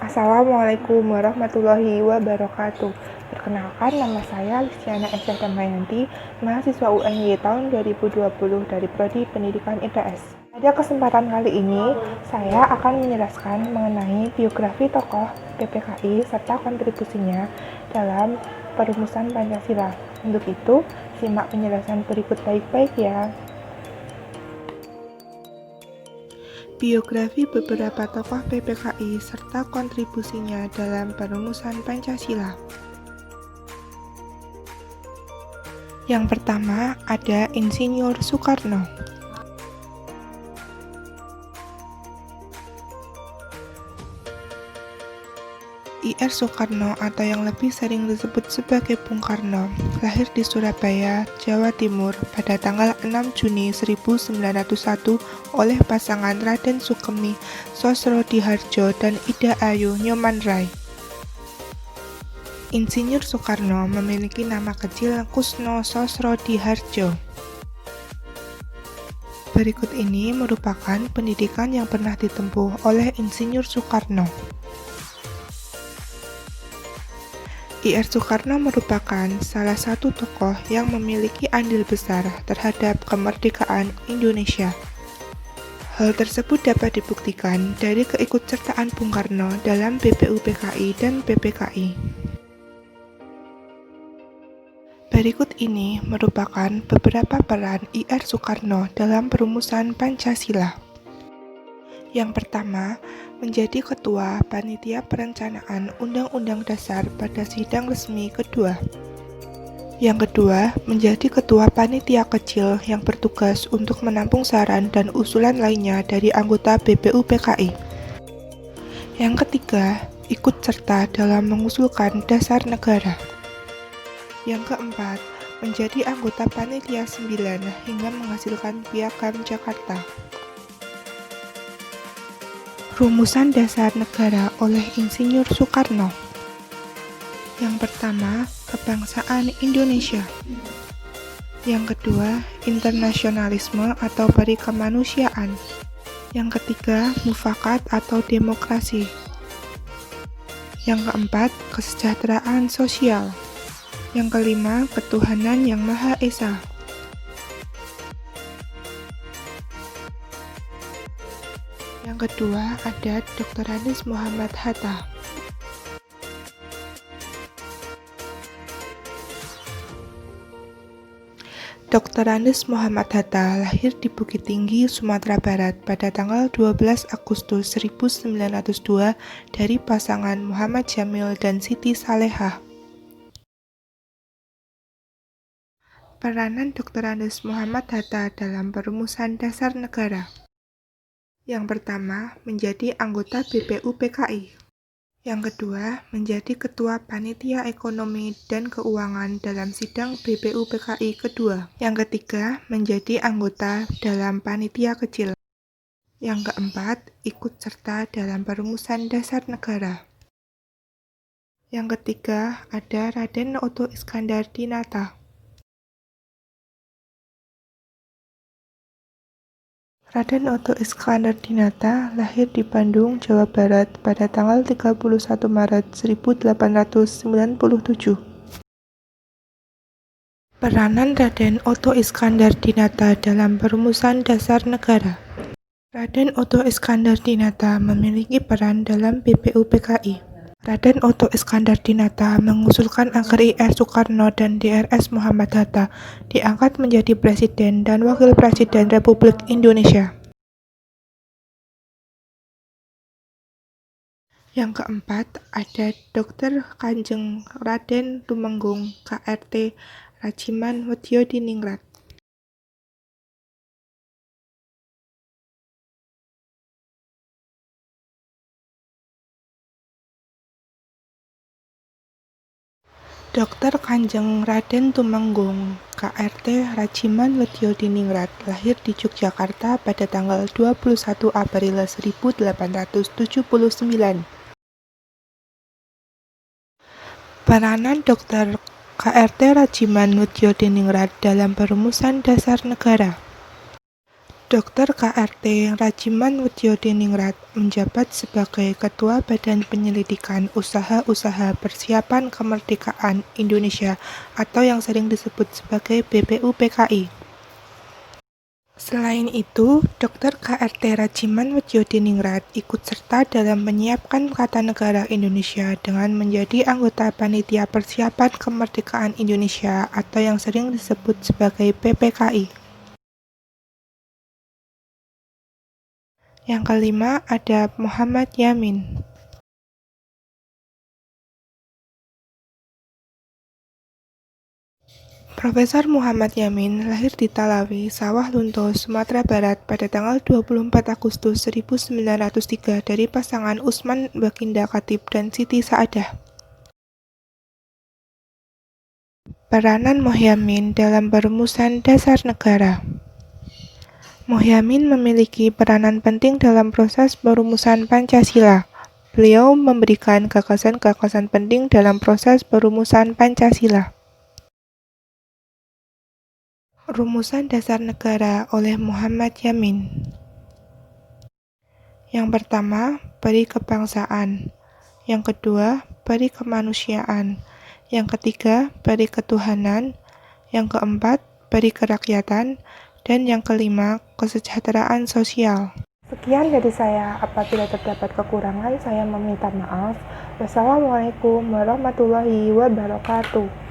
Assalamualaikum warahmatullahi wabarakatuh. Perkenalkan, nama saya Listiana Esah Damayanti, mahasiswa UNY tahun 2020 dari Prodi Pendidikan IPS. Pada kesempatan kali ini, saya akan menjelaskan mengenai biografi tokoh PPKI serta kontribusinya dalam perumusan Pancasila. Untuk itu, simak penjelasan berikut baik-baik ya. Biografi beberapa tokoh PPKI serta kontribusinya dalam perumusan Pancasila. Yang pertama ada Insinyur Soekarno. Ir Soekarno atau yang lebih sering disebut sebagai Bung Karno, lahir di Surabaya, Jawa Timur pada tanggal 6 Juni 1901 oleh pasangan Raden Sukemi Sosrodihardjo dan Ida Ayu Nyoman-Rai. Insinyur Soekarno memiliki nama kecil Kusno Sosrodihardjo. Berikut ini merupakan pendidikan yang pernah ditempuh oleh Insinyur Soekarno. Ir Soekarno merupakan salah satu tokoh yang memiliki andil besar terhadap kemerdekaan Indonesia. Hal tersebut dapat dibuktikan dari keikutsertaan Bung Karno dalam BPUPKI dan PPKI. Berikut ini merupakan beberapa peran Ir Soekarno dalam perumusan Pancasila. Yang pertama, menjadi Ketua Panitia Perencanaan Undang-Undang Dasar pada sidang resmi kedua. Yang kedua, menjadi Ketua Panitia Kecil yang bertugas untuk menampung saran dan usulan lainnya dari anggota BPUPKI. Yang ketiga, ikut serta dalam mengusulkan dasar negara. Yang keempat, menjadi anggota Panitia 9 hingga menghasilkan Piagam Jakarta. Rumusan Dasar Negara oleh Insinyur Soekarno. Yang pertama, kebangsaan Indonesia. Yang kedua, internasionalisme atau peri kemanusiaan. Yang ketiga, mufakat atau demokrasi. Yang keempat, kesejahteraan sosial. Yang kelima, ketuhanan yang Maha Esa. Yang kedua ada Dr. Andes Muhammad Hatta. Dr. Andes Muhammad Hatta lahir di Bukit Tinggi, Sumatera Barat pada tanggal 12 Agustus 1902 dari pasangan Muhammad Jamil dan Siti Salehah. Peranan Dr. Andes Muhammad Hatta dalam perumusan dasar negara. Yang pertama, menjadi anggota BPUPKI. Yang kedua, menjadi Ketua Panitia Ekonomi dan Keuangan dalam sidang BPUPKI kedua. Yang ketiga, menjadi anggota dalam Panitia Kecil. Yang keempat, ikut serta dalam perumusan dasar negara. Yang ketiga, ada Raden Oto Iskandar Dinata. Raden Oto Iskandar Dinata lahir di Bandung, Jawa Barat pada tanggal 31 Maret 1897. Peranan Raden Oto Iskandar Dinata dalam perumusan dasar negara. Raden Oto Iskandar Dinata memiliki peran dalam BPUPKI. Raden Oto Iskandar Dinata mengusulkan agar Ir Soekarno dan Drs Muhammad Hatta diangkat menjadi Presiden dan Wakil Presiden Republik Indonesia. Yang keempat, ada Dr. Kanjeng Raden Tumenggung, KRT, Rajiman Wedyodiningrat. Dr. Kanjeng Raden Tumenggung, KRT Rajiman Wedyodiningrat, lahir di Yogyakarta pada tanggal 21 April 1879. Peranan Dr. KRT Rajiman Wedyodiningrat dalam perumusan dasar negara. Dr. KRT Rajiman Widyodiningrat menjabat sebagai Ketua Badan Penyelidikan Usaha-Usaha Persiapan Kemerdekaan Indonesia atau yang sering disebut sebagai BPUPKI. Selain itu, Dr. KRT Rajiman Widyodiningrat ikut serta dalam menyiapkan Kata Negara Indonesia dengan menjadi anggota Panitia Persiapan Kemerdekaan Indonesia atau yang sering disebut sebagai PPKI. Yang kelima ada Muhammad Yamin. Profesor Muhammad Yamin lahir di Talawi, Sawah Lunto, Sumatera Barat pada tanggal 24 Agustus 1903 dari pasangan Usman Baginda Khatib dan Siti Saadah. Peranan Mohyamin dalam perumusan dasar negara. Mohyamin memiliki peranan penting dalam proses perumusan Pancasila. Beliau memberikan gagasan-gagasan penting dalam proses perumusan Pancasila. Rumusan Dasar Negara oleh Muhammad Yamin. Yang pertama, peri kebangsaan. Yang kedua, peri kemanusiaan. Yang ketiga, peri ketuhanan. Yang keempat, peri kerakyatan. Dan yang kelima, kesejahteraan sosial. Sekian dari saya. Apabila terdapat kekurangan, saya meminta maaf. Wassalamualaikum warahmatullahi wabarakatuh.